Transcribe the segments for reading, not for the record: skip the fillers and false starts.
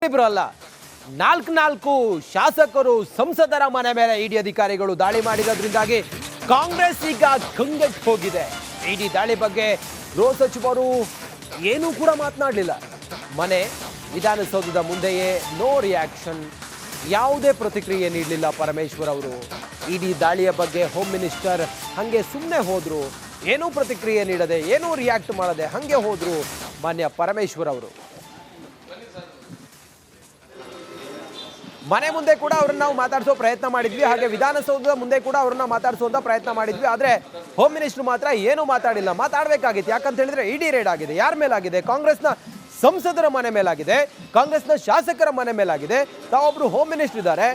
ಒಬ್ಬರಿಬ್ರು ಅಲ್ಲ, ನಾಲ್ಕು ಶಾಸಕರು ಸಂಸದರ ಮನೆ ಮೇಲೆ ಇಡಿ ಅಧಿಕಾರಿಗಳು ದಾಳಿ ಮಾಡಿರೋದ್ರಿಂದಾಗಿ ಕಾಂಗ್ರೆಸ್ ಈಗ ಕಂಗೆಟ್ಟು ಹೋಗಿದೆ. ಇಡಿ ದಾಳಿ ಬಗ್ಗೆ ಗೃಹ ಸಚಿವರು ಏನೂ ಕೂಡ ಮಾತನಾಡಲಿಲ್ಲ. ಮನೆ ವಿಧಾನಸೌಧದ ಮುಂದೆಯೇ ನೋ ರಿಯಾಕ್ಷನ್, ಯಾವುದೇ ಪ್ರತಿಕ್ರಿಯೆ ನೀಡಲಿಲ್ಲ ಪರಮೇಶ್ವರ್ ಅವರು. ಇಡಿ ದಾಳಿಯ ಬಗ್ಗೆ ಹೋಮ್ ಮಿನಿಸ್ಟರ್ ಹಾಗೆ ಸುಮ್ಮನೆ ಹೋದ್ರು, ಏನೂ ಪ್ರತಿಕ್ರಿಯೆ ನೀಡದೆ, ಏನೂ ರಿಯಾಕ್ಟ್ ಮಾಡದೆ ಹಾಗೆ ಹೋದ್ರು ಮಾನ್ಯ ಪರಮೇಶ್ವರ್ ಅವರು. ಮನೆ ಮುಂದೆ ಕೂಡ ಅವ್ರನ್ನ ನಾವು ಮಾತಾಡಿಸೋ ಪ್ರಯತ್ನ ಮಾಡಿದ್ವಿ, ಹಾಗೆ ವಿಧಾನಸೌಧದ ಮುಂದೆ ಕೂಡ ಅವ್ರನ್ನ ಮಾತಾಡಿಸುವಂತ ಪ್ರಯತ್ನ ಮಾಡಿದ್ವಿ. ಆದರೆ ಹೋಮ್ ಮಿನಿಸ್ಟರ್ ಮಾತ್ರ ಏನೂ ಮಾತಾಡಿಲ್ಲ. ಮಾತಾಡಬೇಕಾಗಿತ್ತು, ಯಾಕಂತ ಹೇಳಿದ್ರೆ ಇಡಿ ರೇಡ್ ಆಗಿದೆ. ಯಾರ ಮೇಲಾಗಿದೆ? ಕಾಂಗ್ರೆಸ್ನ ಸಂಸದರ ಮನೆ ಮೇಲಾಗಿದೆ, ಕಾಂಗ್ರೆಸ್ನ ಶಾಸಕರ ಮನೆ ಮೇಲಾಗಿದೆ. ತಾವೊಬ್ರು ಹೋಮ್ ಮಿನಿಸ್ಟರ್ ಇದ್ದಾರೆ,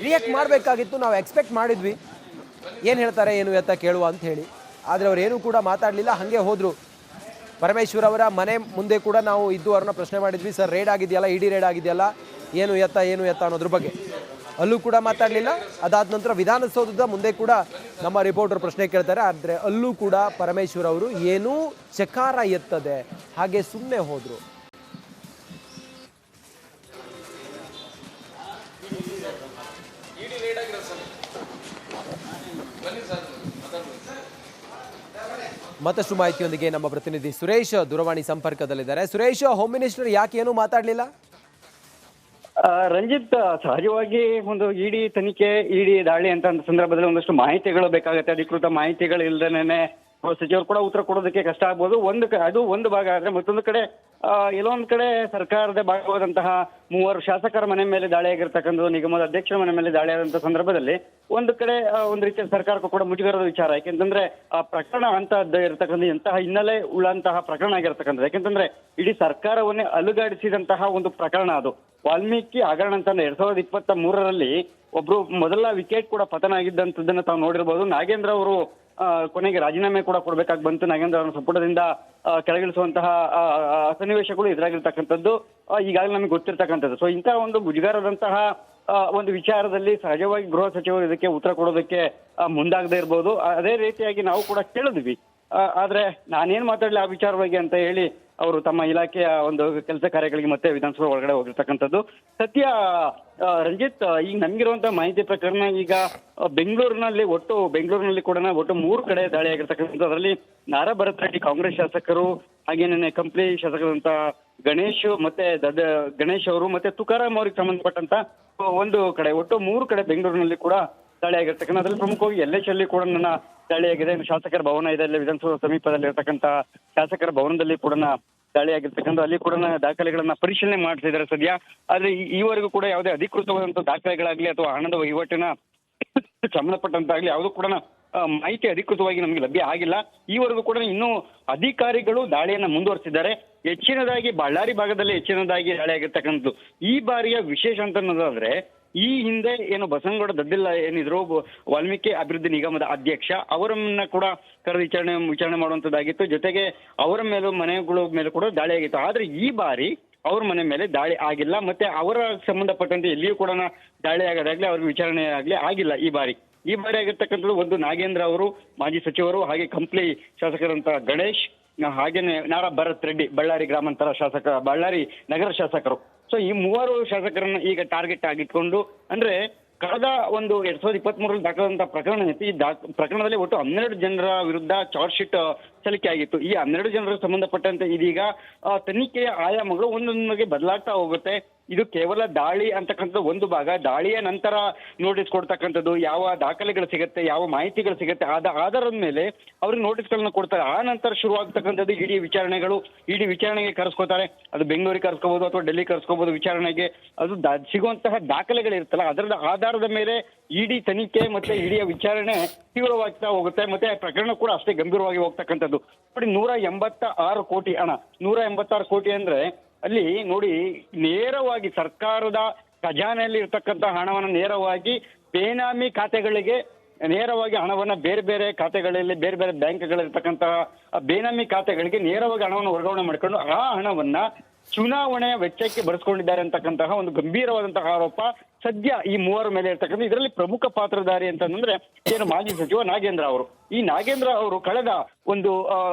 ರಿಯಾಕ್ಟ್ ಮಾಡಬೇಕಾಗಿತ್ತು. ನಾವು ಎಕ್ಸ್ಪೆಕ್ಟ್ ಮಾಡಿದ್ವಿ ಏನು ಹೇಳ್ತಾರೆ ಏನು ಎತ್ತ ಕೇಳುವ ಅಂತ ಹೇಳಿ. ಆದರೆ ಅವ್ರು ಏನೂ ಕೂಡ ಮಾತಾಡಲಿಲ್ಲ, ಹಾಗೆ ಹೋದರು. ಪರಮೇಶ್ವರ್ ಅವರ ಮನೆ ಮುಂದೆ ಕೂಡ ನಾವು ಇದ್ದು ಅವ್ರನ್ನ ಪ್ರಶ್ನೆ ಮಾಡಿದ್ವಿ, ಸರ್ ರೇಡ್ ಆಗಿದೆಯಲ್ಲ, ಇಡಿ ರೇಡ್ ಆಗಿದೆಯಲ್ಲ, ಏನು ಎತ್ತ ಅನ್ನೋದ್ರ ಬಗ್ಗೆ. ಅಲ್ಲೂ ಕೂಡ ಮಾತಾಡಲಿಲ್ಲ. ಅದಾದ ನಂತರ ವಿಧಾನಸೌಧದ ಮುಂದೆ ಕೂಡ ನಮ್ಮ ರಿಪೋರ್ಟರ್ ಪ್ರಶ್ನೆ ಕೇಳ್ತಾರೆ, ಆದರೆ ಅಲ್ಲೂ ಕೂಡ ಪರಮೇಶ್ವರ್ ಅವರು ಏನೂ ಚಕಾರ ಎತ್ತದೆ ಹಾಗೆ ಸುಮ್ಮನೆ ಹೋದರು. ಮತ್ತಷ್ಟು ಮಾಹಿತಿಯೊಂದಿಗೆ ನಮ್ಮ ಪ್ರತಿನಿಧಿ ಸುರೇಶ್ ದೂರವಾಣಿ ಸಂಪರ್ಕದಲ್ಲಿದ್ದಾರೆ. ಸುರೇಶ್, ಹೋಮ್ ಮಿನಿಸ್ಟರ್ ಯಾಕೆ ಏನೂ ಮಾತಾಡಲಿಲ್ಲ? ರಂಜಿತ್, ಸಹಜವಾಗಿ ಒಂದು ಇಡಿ ತನಿಖೆ, ಇಡಿ ದಾಳಿ ಅಂತ ಸಂದರ್ಭದಲ್ಲಿ ಒಂದಷ್ಟು ಮಾಹಿತಿಗಳು ಬೇಕಾಗುತ್ತೆ. ಅಧಿಕೃತ ಮಾಹಿತಿಗಳು ಇಲ್ದೇನೆ ಸಚಿವರು ಕೂಡ ಉತ್ತರ ಕೊಡೋದಕ್ಕೆ ಕಷ್ಟ ಆಗ್ಬೋದು. ಅದು ಒಂದು ಭಾಗ ಆದ್ರೆ, ಮತ್ತೊಂದು ಕಡೆ ಎಲ್ಲೊಂದ್ ಕಡೆ ಸರ್ಕಾರದ ಭಾಗವಾದಂತಹ 3 ಶಾಸಕರ ಮನೆ ಮೇಲೆ ದಾಳಿ ಆಗಿರ್ತಕ್ಕಂಥದ್ದು, ನಿಗಮದ ಅಧ್ಯಕ್ಷರ ಮನೆ ಮೇಲೆ ದಾಳಿ ಆದಂತಹ ಸಂದರ್ಭದಲ್ಲಿ ಒಂದು ಕಡೆ ಒಂದು ರೀತಿಯ ಸರ್ಕಾರಕ್ಕೂ ಕೂಡ ಮುಜುಗರದ ವಿಚಾರ. ಯಾಕೆಂತಂದ್ರೆ ಆ ಪ್ರಕರಣ ಅಂತ ಇರತಕ್ಕಂಥ ಎಂತಹ ಹಿನ್ನೆಲೆ ಉಳ್ಳಂತಹ ಪ್ರಕರಣ ಆಗಿರ್ತಕ್ಕಂಥದ್ದು. ಯಾಕೆಂತಂದ್ರೆ ಇಡೀ ಸರ್ಕಾರವನ್ನೇ ಅಲುಗಾಡಿಸಿದಂತಹ ಒಂದು ಪ್ರಕರಣ ಅದು. ವಾಲ್ಮೀಕಿ ಹಗರಣ ಅಂತ 2023ರಲ್ಲಿ ಒಬ್ರು ಮೊದಲ ವಿಕೆಟ್ ಕೂಡ ಪತನ ಆಗಿದ್ದಂಥದ್ದನ್ನ ತಾವು ನೋಡಿರ್ಬೋದು. ನಾಗೇಂದ್ರ ಅವರು ಕೊನೆಗೆ ರಾಜೀನಾಮೆ ಕೂಡ ಕೊಡ್ಬೇಕಾಗಿ ಬಂತು. ನಾಗೇಂದ್ರ ಅವರ ಸಂಪುಟದಿಂದ ಕೆಳಗಿಳಿಸುವಂತಹ ಸನ್ನಿವೇಶಗಳು ಎದುರಾಗಿರ್ತಕ್ಕಂಥದ್ದು ಈಗಾಗಲೇ ನಮಗೆ ಗೊತ್ತಿರ್ತಕ್ಕಂಥದ್ದು. ಸೊ ಇಂತಹ ಒಂದು ಮುಜುಗರದಂತಹ ಒಂದು ವಿಚಾರದಲ್ಲಿ ಸಹಜವಾಗಿ ಗೃಹ ಸಚಿವರು ಇದಕ್ಕೆ ಉತ್ತರ ಕೊಡೋದಕ್ಕೆ ಮುಂದಾಗದೇ ಇರ್ಬೋದು. ಅದೇ ರೀತಿಯಾಗಿ ನಾವು ಕೂಡ ಕೇಳಿದ್ವಿ, ಆದ್ರೆ ನಾನೇನ್ ಮಾತಾಡ್ಲಿ ಆ ವಿಚಾರವಾಗಿ ಅಂತ ಹೇಳಿ ಅವರು ತಮ್ಮ ಇಲಾಖೆಯ ಒಂದು ಕೆಲಸ ಕಾರ್ಯಗಳಿಗೆ ಮತ್ತೆ ವಿಧಾನಸಭೆ ಒಳಗಡೆ ಹೋಗಿರ್ತಕ್ಕಂಥದ್ದು. ಸದ್ಯ ರಂಜಿತ್, ಈಗ ನಮ್ಗಿರುವಂತಹ ಮಾಹಿತಿ ಪ್ರಕರಣ ಈಗ ಬೆಂಗಳೂರಿನಲ್ಲಿ ಕೂಡ ಒಟ್ಟು 3 ಕಡೆ ದಾಳಿ ಆಗಿರ್ತಕ್ಕಂಥದ್ದು. ಅದರಲ್ಲಿ ನಾರಾ ಭರತ್ ರೆಡ್ಡಿ ಕಾಂಗ್ರೆಸ್ ಶಾಸಕರು, ಹಾಗೇನೇ ಕಂಪ್ಲಿ ಶಾಸಕರಂತ ಗಣೇಶ್ ಅವರು ಮತ್ತೆ ತುಕಾರಾಮ್ ಅವ್ರಿಗೆ ಸಂಬಂಧಪಟ್ಟಂತ ಒಂದು ಕಡೆ, ಒಟ್ಟು 3 ಕಡೆ ಬೆಂಗಳೂರಿನಲ್ಲಿ ಕೂಡ ದಾಳಿ ಆಗಿರ್ತಕ್ಕಂಥ. ಅದರಲ್ಲಿ ಪ್ರಮುಖವಾಗಿ LHಲ್ಲಿ ಕೂಡ ನನ್ನ ದಾಳಿ ಆಗಿದೆ. ಶಾಸಕರ ಭವನ ಇದೆ, ಅಲ್ಲಿ ವಿಧಾನಸೌಧ ಸಮೀಪದಲ್ಲಿ ಇರತಕ್ಕಂತ ಶಾಸಕರ ಭವನದಲ್ಲಿ ಕೂಡ ದಾಳಿ ಆಗಿರ್ತಕ್ಕಂಥ. ಅಲ್ಲಿ ಕೂಡ ದಾಖಲೆಗಳನ್ನ ಪರಿಶೀಲನೆ ಮಾಡ್ತಿದ್ದಾರೆ ಸದ್ಯ. ಆದ್ರೆ ಈವರೆಗೂ ಕೂಡ ಯಾವುದೇ ಅಧಿಕೃತವಾದಂತಹ ದಾಖಲೆಗಳಾಗ್ಲಿ ಅಥವಾ ಹಣದ ವಹಿವಾಟಿನ ಸಂಬಂಧಪಟ್ಟಂತಾಗ್ಲಿ ಯಾವುದು ಕೂಡ ಮಾಹಿತಿ ಅಧಿಕೃತವಾಗಿ ನಮಗೆ ಲಭ್ಯ ಆಗಿಲ್ಲ. ಈವರೆಗೂ ಕೂಡ ಇನ್ನೂ ಅಧಿಕಾರಿಗಳು ದಾಳಿಯನ್ನ ಮುಂದುವರಿಸಿದ್ದಾರೆ. ಬಳ್ಳಾರಿ ಭಾಗದಲ್ಲಿ ಹೆಚ್ಚಿನದಾಗಿ ದಾಳಿ ಆಗಿರ್ತಕ್ಕಂಥದ್ದು. ಈ ಬಾರಿಯ ವಿಶೇಷ ಅಂತ ಅನ್ನೋದಾದ್ರೆ, ಈ ಹಿಂದೆ ಏನು ಬಸನಗೌಡ ದದ್ದಿಲ್ಲ ಏನಿದ್ರು ವಾಲ್ಮೀಕಿ ಅಭಿವೃದ್ಧಿ ನಿಗಮದ ಅಧ್ಯಕ್ಷ, ಅವರನ್ನ ಕೂಡ ಕರೆದು ವಿಚಾರಣೆ ಮಾಡುವಂತದ್ದಾಗಿತ್ತು. ಜೊತೆಗೆ ಅವರ ಮನೆಗಳ ಮೇಲೆ ಕೂಡ ದಾಳಿ ಆಗಿತ್ತು. ಆದ್ರೆ ಈ ಬಾರಿ ಅವ್ರ ಮನೆ ಮೇಲೆ ದಾಳಿ ಆಗಿಲ್ಲ, ಮತ್ತೆ ಅವರ ಸಂಬಂಧಪಟ್ಟಂತೆ ಎಲ್ಲಿಯೂ ಕೂಡ ದಾಳಿ ಆಗೋದಾಗ್ಲಿ ಅವ್ರಿಗೆ ವಿಚಾರಣೆ ಆಗ್ಲಿ ಆಗಿಲ್ಲ. ಈ ಬಾರಿ ಆಗಿರ್ತಕ್ಕಂಥದ್ದು ಒಂದು ನಾಗೇಂದ್ರ ಅವರು, ಮಾಜಿ ಸಚಿವರು, ಹಾಗೆ ಕಂಪ್ಲಿ ಶಾಸಕರಂತ ಗಣೇಶ್, ಹಾಗೇನೆ ನಾರಾ ಭರತ್ ರೆಡ್ಡಿ ಬಳ್ಳಾರಿ ಬಳ್ಳಾರಿ ನಗರ ಶಾಸಕರು. ಸೊ ಈ 3 ಶಾಸಕರನ್ನ ಈಗ ಟಾರ್ಗೆಟ್ ಆಗಿಟ್ಕೊಂಡು, ಅಂದ್ರೆ ಕಳೆದ ಒಂದು 2023ರಲ್ಲಿ ದಾಖಲಾದಂತಹ ಪ್ರಕರಣ ಐತಿ. ಈ ಪ್ರಕರಣದಲ್ಲಿ ಒಟ್ಟು 12 ಜನರ ವಿರುದ್ಧ ಚಾರ್ಜ್ ಶೀಟ್ ಸಲ್ಲಿಕೆ ಆಗಿತ್ತು. ಈ 12 ಜನರ ಸಂಬಂಧಪಟ್ಟಂತೆ ಇದೀಗ ತನಿಖೆಯ ಆಯಾಮಗಳು ಒಂದೊಂದಾಗಿ ಬದಲಾಗ್ತಾ ಹೋಗುತ್ತೆ. ಇದು ಕೇವಲ ದಾಳಿ ಅಂತಕ್ಕಂಥದ್ದು ಒಂದು ಭಾಗ. ದಾಳಿಯ ನಂತರ ನೋಟಿಸ್ ಕೊಡ್ತಕ್ಕಂಥದ್ದು, ಯಾವ ದಾಖಲೆಗಳು ಸಿಗುತ್ತೆ, ಯಾವ ಮಾಹಿತಿಗಳು ಸಿಗುತ್ತೆ, ಆಧಾರದ ಮೇಲೆ ಅವ್ರಿಗೆ ನೋಟಿಸ್ಗಳನ್ನ ಕೊಡ್ತಾರೆ. ಆ ನಂತರ ಶುರು ಆಗ್ತಕ್ಕಂಥದ್ದು ಇಡೀ ವಿಚಾರಣೆಗೆ ಕರೆಸ್ಕೋತಾರೆ. ಅದು ಬೆಂಗಳೂರಿಗೆ ಕರೆಸ್ಕೋಬಹುದು ಅಥವಾ ಡೆಲ್ಲಿ ಕರೆಸ್ಕೋಬಹುದು ವಿಚಾರಣೆಗೆ. ಅದು ಸಿಗುವಂತಹ ದಾಖಲೆಗಳಿರುತ್ತಲ್ಲ, ಅದರ ಆಧಾರದ ಮೇಲೆ ಇಡಿ ತನಿಖೆ ಮತ್ತೆ ಇಡಿಯ ವಿಚಾರಣೆ ತೀವ್ರವಾಗ್ತಾ ಹೋಗುತ್ತೆ. ಮತ್ತೆ ಪ್ರಕರಣ ಕೂಡ ಅಷ್ಟೇ ಗಂಭೀರವಾಗಿ ಹೋಗ್ತಕ್ಕಂಥದ್ದು. ನೋಡಿ, 186 ಕೋಟಿ ಹಣ, 186 ಕೋಟಿ ಅಂದ್ರೆ ಅಲ್ಲಿ ನೋಡಿ, ನೇರವಾಗಿ ಸರ್ಕಾರದ ಖಜಾನೆಯಲ್ಲಿ ಇರ್ತಕ್ಕಂಥ ಹಣವನ್ನು ನೇರವಾಗಿ ಬೇನಾಮಿ ಖಾತೆಗಳಿಗೆ, ನೇರವಾಗಿ ಹಣವನ್ನ ಬೇರೆ ಬೇರೆ ಖಾತೆಗಳಲ್ಲಿ, ಬೇರೆ ಬೇರೆ ಬ್ಯಾಂಕ್ಗಳಿರ್ತಕ್ಕಂತಹ ಬೇನಾಮಿ ಖಾತೆಗಳಿಗೆ ನೇರವಾಗಿ ಹಣವನ್ನು ವರ್ಗಾವಣೆ ಮಾಡ್ಕೊಂಡು ಆ ಹಣವನ್ನ ಚುನಾವಣೆಯ ವೆಚ್ಚಕ್ಕೆ ಬಳಸ್ಕೊಂಡಿದ್ದಾರೆ ಅಂತಕ್ಕಂತಹ ಒಂದು ಗಂಭೀರವಾದಂತಹ ಆರೋಪ ಸದ್ಯ ಈ ಮೂವರ ಮೇಲೆ ಇರ್ತಕ್ಕಂಥ. ಇದರಲ್ಲಿ ಪ್ರಮುಖ ಪಾತ್ರಧಾರಿ ಅಂತಂದ್ರೆ ಏನು ಮಾಜಿ ಸಚಿವ ನಾಗೇಂದ್ರ ಅವರು. ಈ ನಾಗೇಂದ್ರ ಅವರು ಕಳೆದ ಒಂದು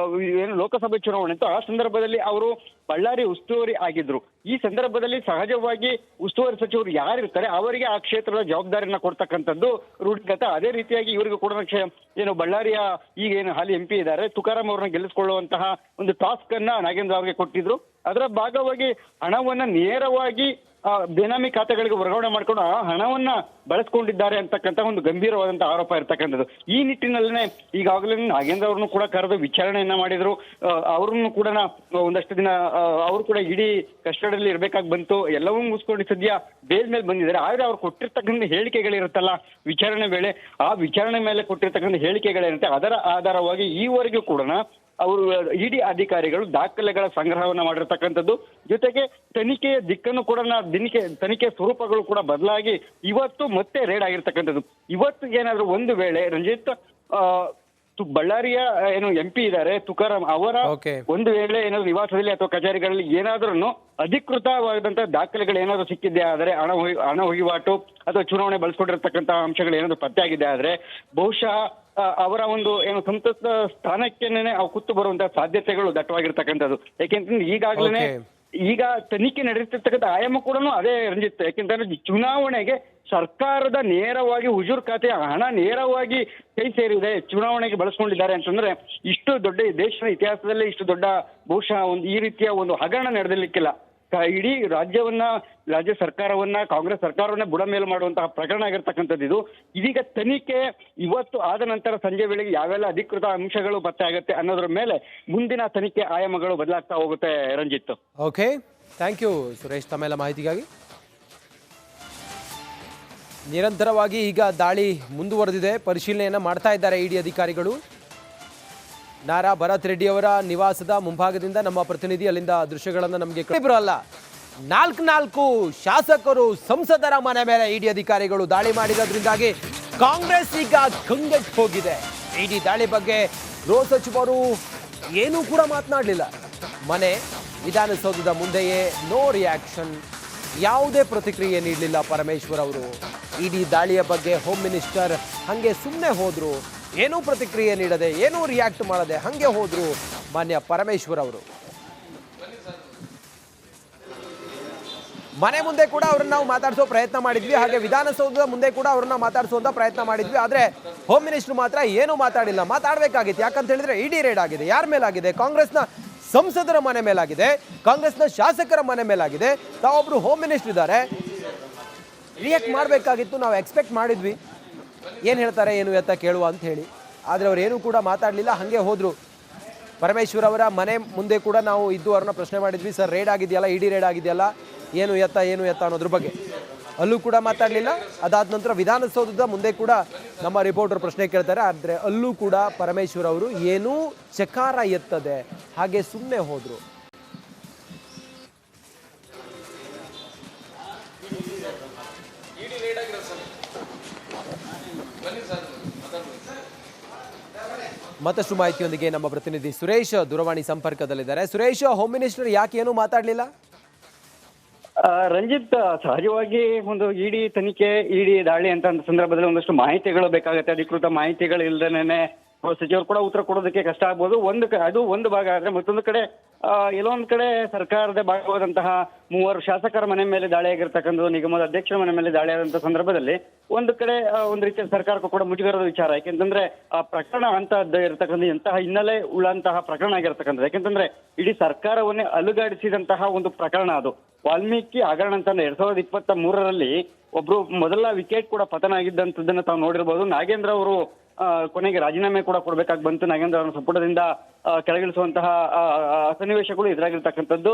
ಏನು ಲೋಕಸಭೆ ಚುನಾವಣೆ ಇತ್ತು, ಆ ಸಂದರ್ಭದಲ್ಲಿ ಅವರು ಬಳ್ಳಾರಿ ಉಸ್ತುವಾರಿ ಆಗಿದ್ರು. ಈ ಸಂದರ್ಭದಲ್ಲಿ ಸಹಜವಾಗಿ ಉಸ್ತುವಾರಿ ಸಚಿವರು ಯಾರಿರ್ತಾರೆ ಅವರಿಗೆ ಆ ಕ್ಷೇತ್ರದ ಜವಾಬ್ದಾರಿಯನ್ನ ಕೊಡ್ತಕ್ಕಂಥದ್ದು ರೂಢಿಗತ. ಅದೇ ರೀತಿಯಾಗಿ ಇವರಿಗೂ ಕೂಡ ಏನು ಬಳ್ಳಾರಿಯ ಈಗ ಏನು ಹಾಲಿ MP ಇದ್ದಾರೆ ತುಕಾರಾಂ ಅವರನ್ನ ಗೆಲ್ಲಿಸಿಕೊಳ್ಳುವಂತಹ ಒಂದು ಟಾಸ್ಕ್ ಅನ್ನ ನಾಗೇಂದ್ರ ಅವರಿಗೆ ಕೊಟ್ಟಿದ್ರು. ಅದರ ಭಾಗವಾಗಿ ಹಣವನ್ನ ನೇರವಾಗಿ ಬೇನಾಮಿ ಖಾತೆಗಳಿಗೆ ವರ್ಗಾವಣೆ ಮಾಡ್ಕೊಂಡು ಆ ಹಣವನ್ನ ಬಳಸ್ಕೊಂಡಿದ್ದಾರೆ ಅಂತಕ್ಕಂಥ ಒಂದು ಗಂಭೀರವಾದಂತಹ ಆರೋಪ ಇರ್ತಕ್ಕಂಥದ್ದು. ಈ ನಿಟ್ಟಿನಲ್ಲೇ ಈಗಾಗಲೇ ನಾಗೇಂದ್ರ ಅವ್ರನ್ನು ಕೂಡ ಕರೆದು ವಿಚಾರಣೆಯನ್ನ ಮಾಡಿದ್ರು. ಅವ್ರನ್ನು ಕೂಡ ಒಂದಷ್ಟು ದಿನ ಅವರು ಕೂಡ ಇಡೀ ಕಸ್ಟಡಿಯಲ್ಲಿ ಇರ್ಬೇಕಾಗಿ ಬಂತು. ಎಲ್ಲವೂ ಮುಗಿಸ್ಕೊಂಡು ಸದ್ಯ ಬೇಲ್ ಮೇಲೆ ಬಂದಿದ್ದಾರೆ. ಆದ್ರೆ ಅವ್ರು ಕೊಟ್ಟಿರ್ತಕ್ಕಂಥ ಹೇಳಿಕೆಗಳಿರುತ್ತಲ್ಲ ವಿಚಾರಣೆ ವೇಳೆ, ಆ ವಿಚಾರಣೆ ಮೇಲೆ ಕೊಟ್ಟಿರ್ತಕ್ಕಂಥ ಹೇಳಿಕೆಗಳಿರುತ್ತೆ. ಅದರ ಆಧಾರವಾಗಿ ಈವರೆಗೂ ಕೂಡ ಅವರು ಇಡಿ ಅಧಿಕಾರಿಗಳು ದಾಖಲೆಗಳ ಸಂಗ್ರಹವನ್ನ ಮಾಡಿರ್ತಕ್ಕಂಥದ್ದು. ಜೊತೆಗೆ ತನಿಖೆಯ ದಿಕ್ಕನ್ನು ಕೂಡ ತನಿಖೆ ಸ್ವರೂಪಗಳು ಕೂಡ ಬದಲಾಗಿ ಇವತ್ತು ಮತ್ತೆ ರೇಡ್ ಆಗಿರ್ತಕ್ಕಂಥದ್ದು. ಇವತ್ತು ಏನಾದ್ರು ಒಂದು ವೇಳೆ ರಂಜಿತ್ ಬಳ್ಳಾರಿಯ ಏನು MP ಇದ್ದಾರೆ ತುಕಾರಾಂ ಅವರ ಒಂದು ವೇಳೆ ಏನಾದ್ರು ನಿವಾಸದಲ್ಲಿ ಅಥವಾ ಕಚೇರಿಗಳಲ್ಲಿ ಏನಾದ್ರೂ ಅಧಿಕೃತವಾದಂತಹ ದಾಖಲೆಗಳು ಏನಾದ್ರು ಸಿಕ್ಕಿದ್ದೆ ಆದರೆ ಹಣ ವಹಿವಾಟು ಅಥವಾ ಚುನಾವಣೆ ಬಳಸ್ಕೊಂಡಿರ್ತಕ್ಕಂಥ ಅಂಶಗಳು ಏನಾದ್ರು ಪತ್ತೆ ಆಗಿದೆ ಆದ್ರೆ ಬಹುಶಃ ಅವರ ಒಂದು ಏನು ಸಂಸತ್ ಸ್ಥಾನಕ್ಕೇನೆ ಕುತ್ತು ಬರುವಂತಹ ಸಾಧ್ಯತೆಗಳು ದಟ್ಟವಾಗಿರ್ತಕ್ಕಂಥದ್ದು. ಯಾಕೆಂತಂದ್ರೆ ಈಗಾಗಲೇ ಈಗ ತನಿಖೆ ನಡೆಯುತ್ತಿರ್ತಕ್ಕಂಥ ಆಯಾಮ ಕೂಡ ಅದೇ ರಂಜಿತ್. ಯಾಕೆಂತಂದ್ರೆ ಚುನಾವಣೆಗೆ ಸರ್ಕಾರದ ನೇರವಾಗಿ ಹುಜೂರ್ ಖಾತೆಯ ಹಣ ನೇರವಾಗಿ ಕೈ ಸೇರಿದೆ, ಚುನಾವಣೆಗೆ ಬಳಸ್ಕೊಂಡಿದ್ದಾರೆ ಅಂತಂದ್ರೆ ಇಷ್ಟು ದೊಡ್ಡ ದೇಶದ ಇತಿಹಾಸದಲ್ಲೇ ಇಷ್ಟು ದೊಡ್ಡ ಬಹುಶಃ ಒಂದು ಈ ರೀತಿಯ ಒಂದು ಹಗರಣ ನಡೆದಿರ್ಲಿಕ್ಕಿಲ್ಲ. ಇಡೀ ರಾಜ್ಯ ಸರ್ಕಾರವನ್ನ ಕಾಂಗ್ರೆಸ್ ಸರ್ಕಾರವನ್ನ ಬುಡ ಮೇಲು ಮಾಡುವಂತಹ ಪ್ರಕರಣ ಆಗಿರ್ತಕ್ಕಂಥದ್ದು ಇದು. ಇದೀಗ ತನಿಖೆ ಇವತ್ತು ಆದ ನಂತರ ಸಂಜೆ ವೇಳೆಗೆ ಯಾವೆಲ್ಲ ಅಧಿಕೃತ ಅಂಶಗಳು ಪತ್ತೆ ಆಗುತ್ತೆ ಅನ್ನೋದ್ರ ಮೇಲೆ ಮುಂದಿನ ತನಿಖೆ ಆಯಾಮಗಳು ಬದಲಾಗ್ತಾ ಹೋಗುತ್ತೆ Ranjit. Okay, thank you Suresh ತಮ್ಮೆಲ್ಲ ಮಾಹಿತಿಗಾಗಿ. ನಿರಂತರವಾಗಿ ಈಗ ದಾಳಿ ಮುಂದುವರೆದಿದೆ, ಪರಿಶೀಲನೆಯನ್ನ ಮಾಡ್ತಾ ಇದ್ದಾರೆ ಇಡಿ ಅಧಿಕಾರಿಗಳು. ನಾರಾ ಭರತ್ ರೆಡ್ಡಿ ಅವರ ನಿವಾಸದ ಮುಂಭಾಗದಿಂದ ನಮ್ಮ ಪ್ರತಿನಿಧಿ ಅಲ್ಲಿಂದ ದೃಶ್ಯಗಳನ್ನು ನಮಗೆ ಅಲ್ಲ, 4 ಶಾಸಕರು ಸಂಸದರ ಮನೆ ಮೇಲೆ ಇಡಿ ಅಧಿಕಾರಿಗಳು ದಾಳಿ ಮಾಡಿರೋದ್ರಿಂದಾಗಿ ಕಾಂಗ್ರೆಸ್ ಈಗ ಕಂಗೆಟ್ಟು ಹೋಗಿದೆ. ಇಡಿ ದಾಳಿ ಬಗ್ಗೆ ಗೃಹ ಸಚಿವರು ಏನೂ ಕೂಡ ಮಾತನಾಡಲಿಲ್ಲ. ಮನೆ ವಿಧಾನಸೌಧದ ಮುಂದೆಯೇ ನೋ ರಿಯಾಕ್ಷನ್, ಯಾವುದೇ ಪ್ರತಿಕ್ರಿಯೆ ನೀಡಲಿಲ್ಲ ಪರಮೇಶ್ವರ್ ಅವರು. ಇಡಿ ದಾಳಿಯ ಬಗ್ಗೆ ಹೋಮ್ ಮಿನಿಸ್ಟರ್ ಹಾಗೆ ಸುಮ್ಮನೆ ಹೋದ್ರು, ಏನೂ ಪ್ರತಿಕ್ರಿಯೆ ನೀಡದೆ ಏನೂ ರಿಯಾಕ್ಟ್ ಮಾಡದೆ ಹಾಗೆ ಹೋದ್ರು ಮಾನ್ಯ ಪರಮೇಶ್ವರ್ ಅವರು. ಮನೆ ಮುಂದೆ ಕೂಡ ಅವ್ರನ್ನ ನಾವು ಮಾತಾಡಿಸೋ ಪ್ರಯತ್ನ ಮಾಡಿದ್ವಿ, ಹಾಗೆ ವಿಧಾನಸೌಧದ ಮುಂದೆ ಕೂಡ ಅವ್ರನ್ನ ಮಾತಾಡಿಸುವಂತ ಪ್ರಯತ್ನ ಮಾಡಿದ್ವಿ. ಆದ್ರೆ ಹೋಮ್ ಮಿನಿಸ್ಟರ್ ಮಾತ್ರ ಏನೂ ಮಾತಾಡಿಲ್ಲ. ಮಾತಾಡಬೇಕಾಗಿತ್ತು, ಯಾಕಂತ ಹೇಳಿದ್ರೆ ಇಡಿ ರೇಡ್ ಆಗಿದೆ. ಯಾರ ಮೇಲಾಗಿದೆ? ಕಾಂಗ್ರೆಸ್ನ ಸಂಸದರ ಮನೆ ಮೇಲಾಗಿದೆ, ಕಾಂಗ್ರೆಸ್ನ ಶಾಸಕರ ಮನೆ ಮೇಲಾಗಿದೆ. ತಾವೊಬ್ರು ಹೋಮ್ ಮಿನಿಸ್ಟರ್ ಇದ್ದಾರೆ, ರಿಯಾಕ್ಟ್ ಮಾಡಬೇಕಾಗಿತ್ತು. ನಾವು ಎಕ್ಸ್ಪೆಕ್ಟ್ ಮಾಡಿದ್ವಿ ಏನು ಹೇಳ್ತಾರೆ ಏನು ಎತ್ತ ಕೇಳುವ ಅಂತ ಹೇಳಿ. ಆದರೆ ಅವ್ರು ಏನೂ ಕೂಡ ಮಾತಾಡಲಿಲ್ಲ, ಹಾಗೆ ಹೋದರು. ಪರಮೇಶ್ವರ್ ಅವರ ಮನೆ ಮುಂದೆ ಕೂಡ ನಾವು ಇದ್ದು ಅವ್ರನ್ನ ಪ್ರಶ್ನೆ ಮಾಡಿದ್ವಿ, ಸರ್ ರೇಡ್ ಆಗಿದೆಯಲ್ಲ, ಇಡಿ ರೇಡ್ ಆಗಿದೆಯಲ್ಲ, ಏನು ಎತ್ತ ಅನ್ನೋದ್ರ ಬಗ್ಗೆ. ಅಲ್ಲೂ ಕೂಡ ಮಾತಾಡಲಿಲ್ಲ. ಅದಾದ ನಂತರ ವಿಧಾನಸೌಧದ ಮುಂದೆ ಕೂಡ ನಮ್ಮ ರಿಪೋರ್ಟರ್ ಪ್ರಶ್ನೆ ಕೇಳ್ತಾರೆ, ಆದರೆ ಅಲ್ಲೂ ಕೂಡ ಪರಮೇಶ್ವರ್ ಅವರು ಏನೂ ಚಕಾರ ಎತ್ತದೆ ಹಾಗೆ ಸುಮ್ಮನೆ ಹೋದರು. ಮತ್ತಷ್ಟು ಮಾಹಿತಿಯೊಂದಿಗೆ ನಮ್ಮ ಪ್ರತಿನಿಧಿ ಸುರೇಶ್ ದೂರವಾಣಿ ಸಂಪರ್ಕದಲ್ಲಿದ್ದಾರೆ. ಸುರೇಶ್, ಹೋಮ್ ಮಿನಿಸ್ಟರ್ ಯಾಕೆ ಏನೂ ಮಾತಾಡಲಿಲ್ಲ? ರಂಜಿತ್, ಸಹಜವಾಗಿ ಒಂದು ಇಡಿ ತನಿಖೆ, ಇಡಿ ದಾಳಿ ಅಂತ ಸಂದರ್ಭದಲ್ಲಿ ಒಂದಷ್ಟು ಮಾಹಿತಿಗಳು ಬೇಕಾಗುತ್ತೆ. ಅಧಿಕೃತ ಮಾಹಿತಿಗಳು ಇಲ್ದೇನೆ ಸಚಿವರು ಕೂಡ ಉತ್ತರ ಕೊಡೋದಕ್ಕೆ ಕಷ್ಟ ಆಗ್ಬೋದು. ಅದು ಒಂದು ಭಾಗ ಆದ್ರೆ, ಮತ್ತೊಂದು ಕಡೆ ಎಲ್ಲೊಂದ್ ಕಡೆ ಸರ್ಕಾರದ ಭಾಗವಾದಂತಹ 3 ಶಾಸಕರ ಮನೆ ಮೇಲೆ ದಾಳಿ ಆಗಿರ್ತಕ್ಕಂಥದ್ದು, ನಿಗಮದ ಅಧ್ಯಕ್ಷರ ಮನೆ ಮೇಲೆ ದಾಳಿ ಆದಂತಹ ಸಂದರ್ಭದಲ್ಲಿ ಒಂದು ಕಡೆ ಒಂದು ರೀತಿಯ ಸರ್ಕಾರಕ್ಕೂ ಕೂಡ ಮುಜುಗರದ ವಿಚಾರ. ಯಾಕೆಂತಂದ್ರೆ ಆ ಪ್ರಕರಣ ಅಂತ ಇರತಕ್ಕಂಥ ಎಂತಹ ಹಿನ್ನೆಲೆ ಉಳ್ಳಂತಹ ಪ್ರಕರಣ ಆಗಿರ್ತಕ್ಕಂಥದ್ದು. ಯಾಕೆಂತಂದ್ರೆ ಇಡೀ ಸರ್ಕಾರವನ್ನೇ ಅಲುಗಾಡಿಸಿದಂತಹ ಒಂದು ಪ್ರಕರಣ ಅದು. ವಾಲ್ಮೀಕಿ ಹಗರಣ ಅಂತಂದ್ರೆ 2023ರಲ್ಲಿ ಒಬ್ರು ಮೊದಲ ವಿಕೆಟ್ ಕೂಡ ಪತನ ಆಗಿದ್ದಂಥದ್ದನ್ನ ತಾವು ನೋಡಿರ್ಬೋದು. ನಾಗೇಂದ್ರ ಅವರು ಕೊನೆಗೆ ರಾಜೀನಾಮೆ ಕೂಡ ಕೊಡ್ಬೇಕಾಗಿ ಬಂತು. ನಾಗೇಂದ್ರ ಅವರ ಸಂಪುಟದಿಂದ ಕೆಳಗಿಳಿಸುವಂತಹ ಸನ್ನಿವೇಶಗಳು ಎದುರಾಗಿರ್ತಕ್ಕಂಥದ್ದು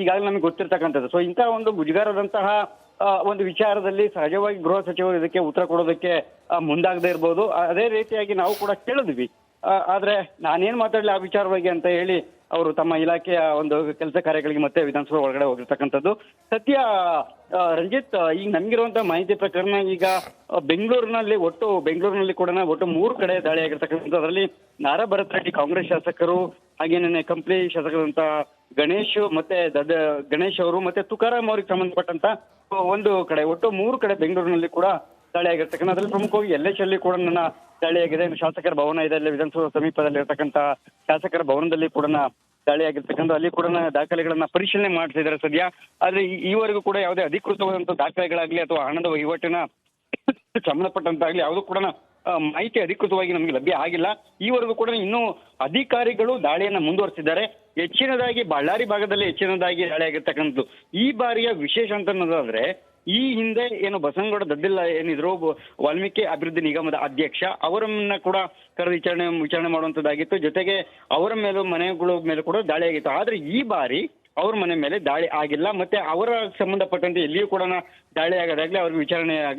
ಈಗಾಗಲೇ ನಮಗೆ ಗೊತ್ತಿರ್ತಕ್ಕಂಥದ್ದು. ಸೊ ಇಂತಹ ಒಂದು ಮುಜುಗರದಂತಹ ಒಂದು ವಿಚಾರದಲ್ಲಿ ಸಹಜವಾಗಿ ಗೃಹ ಸಚಿವರು ಇದಕ್ಕೆ ಉತ್ತರ ಕೊಡೋದಕ್ಕೆ ಮುಂದಾಗದೇ ಇರ್ಬೋದು. ಅದೇ ರೀತಿಯಾಗಿ ನಾವು ಕೂಡ ಕೇಳಿದ್ವಿ, ಆದ್ರೆ ನಾನೇನ್ ಮಾತಾಡ್ಲಿ ಆ ವಿಚಾರವಾಗಿ ಅಂತ ಹೇಳಿ ಅವರು ತಮ್ಮ ಇಲಾಖೆಯ ಒಂದು ಕೆಲಸ ಕಾರ್ಯಗಳಿಗೆ ಮತ್ತೆ ವಿಧಾನಸಭೆ ಒಳಗಡೆ ಹೋಗಿರ್ತಕ್ಕಂಥದ್ದು. ಸದ್ಯ ರಂಜಿತ್, ಈಗ ನಮ್ಗಿರುವಂತಹ ಮಾಹಿತಿ ಪ್ರಕರಣ ಈಗ ಬೆಂಗಳೂರಿನಲ್ಲಿ ಕೂಡ ಒಟ್ಟು 3 ಕಡೆ ದಾಳಿ ಆಗಿರ್ತಕ್ಕಂಥದ್ದು. ಅದರಲ್ಲಿ ನಾರಾ ಭರತ್ ರೆಡ್ಡಿ ಕಾಂಗ್ರೆಸ್ ಶಾಸಕರು, ಹಾಗೇನೇ ಕಂಪ್ಲಿ ಶಾಸಕರಂತ ಗಣೇಶ್ ಮತ್ತೆ ಗಣೇಶ್ ಅವರು ಮತ್ತೆ ತುಕಾರಾಮ್ ಅವ್ರಿಗೆ ಸಂಬಂಧಪಟ್ಟಂತ ಒಂದು ಕಡೆ ಒಟ್ಟು 3 ಕಡೆ ಬೆಂಗಳೂರಿನಲ್ಲಿ ಕೂಡ ದಾಳಿಯಾಗಿರ್ತಕ್ಕಂಥ ಅದ್ರಲ್ಲಿ ಪ್ರಮುಖವಾಗಿ LH ಅಲ್ಲಿ ಕೂಡ ನನ್ನ ದಾಳಿಯಾಗಿದೆ. ಶಾಸಕರ ಭವನ ಇದೆ, ಅಲ್ಲಿ ವಿಧಾನಸೌಧ ಸಮೀಪದಲ್ಲಿ ಇರತಕ್ಕಂತ ಶಾಸಕರ ಭವನದಲ್ಲಿ ಕೂಡ ದಾಳಿಯಾಗಿರ್ತಕ್ಕಂಥ ಅಲ್ಲಿ ಕೂಡ ದಾಖಲೆಗಳನ್ನ ಪರಿಶೀಲನೆ ಮಾಡ್ತಿದ್ದಾರೆ ಸದ್ಯ. ಆದ್ರೆ ಈವರೆಗೂ ಕೂಡ ಯಾವುದೇ ಅಧಿಕೃತವಾದಂತಹ ದಾಖಲೆಗಳಾಗ್ಲಿ ಅಥವಾ ಹಣದ ವಹಿವಾಟಿನ ಸಂಬಂಧಪಟ್ಟಂತಾಗ್ಲಿ ಯಾವುದು ಕೂಡ ಮಾಹಿತಿ ಅಧಿಕೃತವಾಗಿ ನಮಗೆ ಲಭ್ಯ ಆಗಿಲ್ಲ. ಈವರೆಗೂ ಕೂಡ ಇನ್ನೂ ಅಧಿಕಾರಿಗಳು ದಾಳಿಯನ್ನ ಮುಂದುವರಿಸಿದ್ದಾರೆ. ಹೆಚ್ಚಿನದಾಗಿ ಬಳ್ಳಾರಿ ಭಾಗದಲ್ಲಿ ಹೆಚ್ಚಿನದಾಗಿ ದಾಳಿಯಾಗಿರ್ತಕ್ಕಂಥದ್ದು. ಈ ಬಾರಿಯ ವಿಶೇಷ ಅಂತ ಅನ್ನೋದಾದ್ರೆ ಈ ಹಿಂದೆ ಏನು ಬಸನಗೌಡ ದದ್ದಿಲ್ಲ ಏನಿದ್ರು ವಾಲ್ಮೀಕಿ ಅಭಿವೃದ್ಧಿ ನಿಗಮದ ಅಧ್ಯಕ್ಷ, ಅವರನ್ನ ಕೂಡ ಕರೆದು ವಿಚಾರಣೆ ಮಾಡುವಂತದ್ದಾಗಿತ್ತು. ಜೊತೆಗೆ ಅವರ ಮೇಲೂ ಮನೆಗಳ ಮೇಲೆ ಕೂಡ ದಾಳಿ ಆಗಿತ್ತು. ಆದ್ರೆ ಈ ಬಾರಿ ಅವ್ರ ಮನೆ ಮೇಲೆ ದಾಳಿ ಆಗಿಲ್ಲ. ಮತ್ತೆ ಅವರ ಸಂಬಂಧಪಟ್ಟಂತೆ ಎಲ್ಲಿಯೂ ಕೂಡ ದಾಳಿ ಆಗೋದಾಗ್ಲಿ ಅವ್ರಿಗೆ ವಿಚಾರಣೆ ಆಗಲಿ